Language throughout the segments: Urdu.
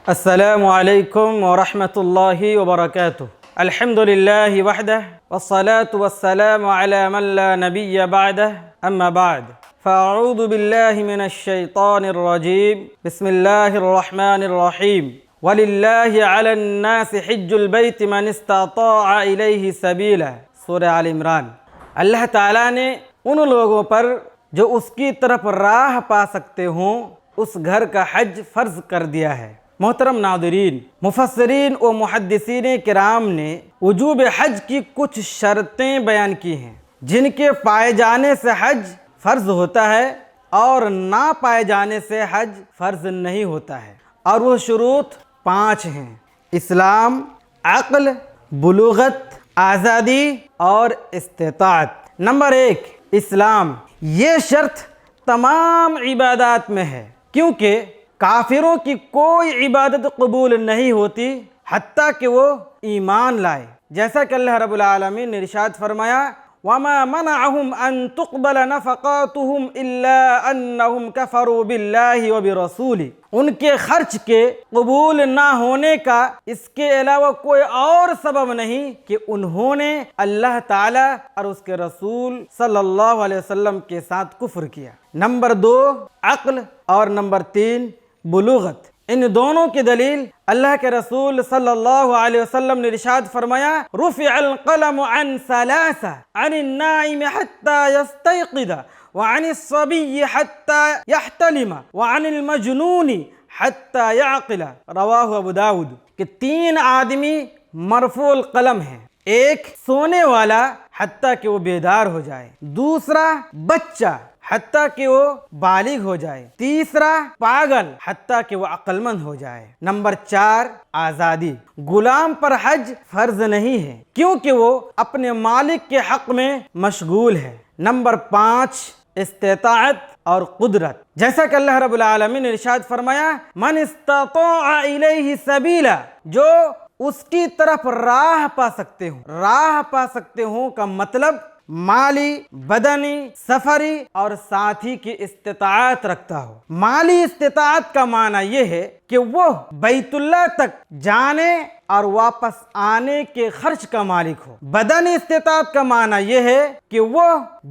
السلام علیکم ورحمۃ اللہ وبرکاتہ۔ الحمد للہ وحدہ والصلاة والسلام علی من لا نبی بعدہ، اما بعد فاعوذ باللہ من الشیطان الرجیم، بسم اللہ الرحمن الرحیم۔ وَلِلَّهِ عَلَى النَّاسِ حِجُّ الْبَيْتِ مَنِ اسْتَطَاعَ إِلَيْهِ سَبِيلًا، سورہ آل عمران۔ اللہ تعالیٰ نے ان لوگوں پر جو اس کی طرف راہ پا سکتے ہوں اس گھر کا حج فرض کر دیا ہے۔ محترم ناظرین، مفسرین و محدثین کرام نے وجوب حج کی کچھ شرطیں بیان کی ہیں جن کے پائے جانے سے حج فرض ہوتا ہے اور نہ پائے جانے سے حج فرض نہیں ہوتا ہے، اور وہ شروط 5 ہیں: اسلام، عقل، بلوغت، آزادی اور استطاعت۔ نمبر 1، اسلام۔ یہ شرط تمام عبادات میں ہے، کیونکہ کافروں کی کوئی عبادت قبول نہیں ہوتی حتیٰ کہ وہ ایمان لائے، جیسا کہ اللہ رب العالمین نے ارشاد فرمایا: وَمَا مَنَعَهُمْ أَن تُقْبَلَ نَفَقَاتُهُمْ إِلَّا أَنَّهُمْ كَفَرُوا بِاللَّهِ وَبِرَسُولِهِ۔ ان کے خرچ کے قبول نہ ہونے کا اس کے علاوہ کوئی اور سبب نہیں کہ انہوں نے اللہ تعالیٰ اور اس کے رسول صلی اللہ علیہ وسلم کے ساتھ کفر کیا۔ نمبر 2، عقل، اور نمبر 3، بلوغت۔ ان دونوں کی دلیل اللہ کے رسول صلی اللہ علیہ وسلم نے ارشاد فرمایا: رفع القلم عن 3، عن النائم حتى يستيقظ، وعن الصبي حتى يحتلم، وعن المجنون حتى يعقل۔ رواہ ابو داؤد۔ کہ 3 آدمی مرفوع القلم ہیں: ایک سونے والا حتیٰ کہ وہ بیدار ہو جائے، دوسرا بچہ حتیٰ کہ وہ بالغ ہو جائے، تیسرا پاگل حتیٰ کہ وہ عقل مند ہو جائے۔ نمبر 4، آزادی۔ غلام پر حج فرض نہیں ہے کیونکہ وہ اپنے مالک کے حق میں مشغول ہے۔ نمبر 5، استطاعت اور قدرت، جیسا کہ اللہ رب العالمین نے ارشاد فرمایا: من استطاع الیہ سبیلا، جو اس کی طرف راہ پا سکتے ہوں۔ راہ پا سکتے ہوں کا مطلب مالی، بدنی، سفری اور ساتھی کی استطاعت رکھتا ہو۔ مالی استطاعت کا معنی یہ ہے کہ وہ بیت اللہ تک جانے اور واپس آنے کے خرچ کا مالک ہو۔ بدنی استطاعت کا معنی یہ ہے کہ وہ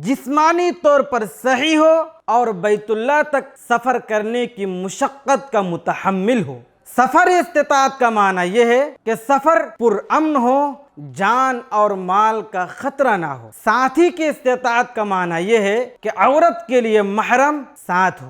جسمانی طور پر صحیح ہو اور بیت اللہ تک سفر کرنے کی مشقت کا متحمل ہو۔ سفری استطاعت کا معنی یہ ہے کہ سفر پرامن ہو، جان اور مال کا خطرہ نہ ہو۔ ساتھی کی استطاعت کا معنی یہ ہے کہ عورت کے لیے محرم ساتھ ہو۔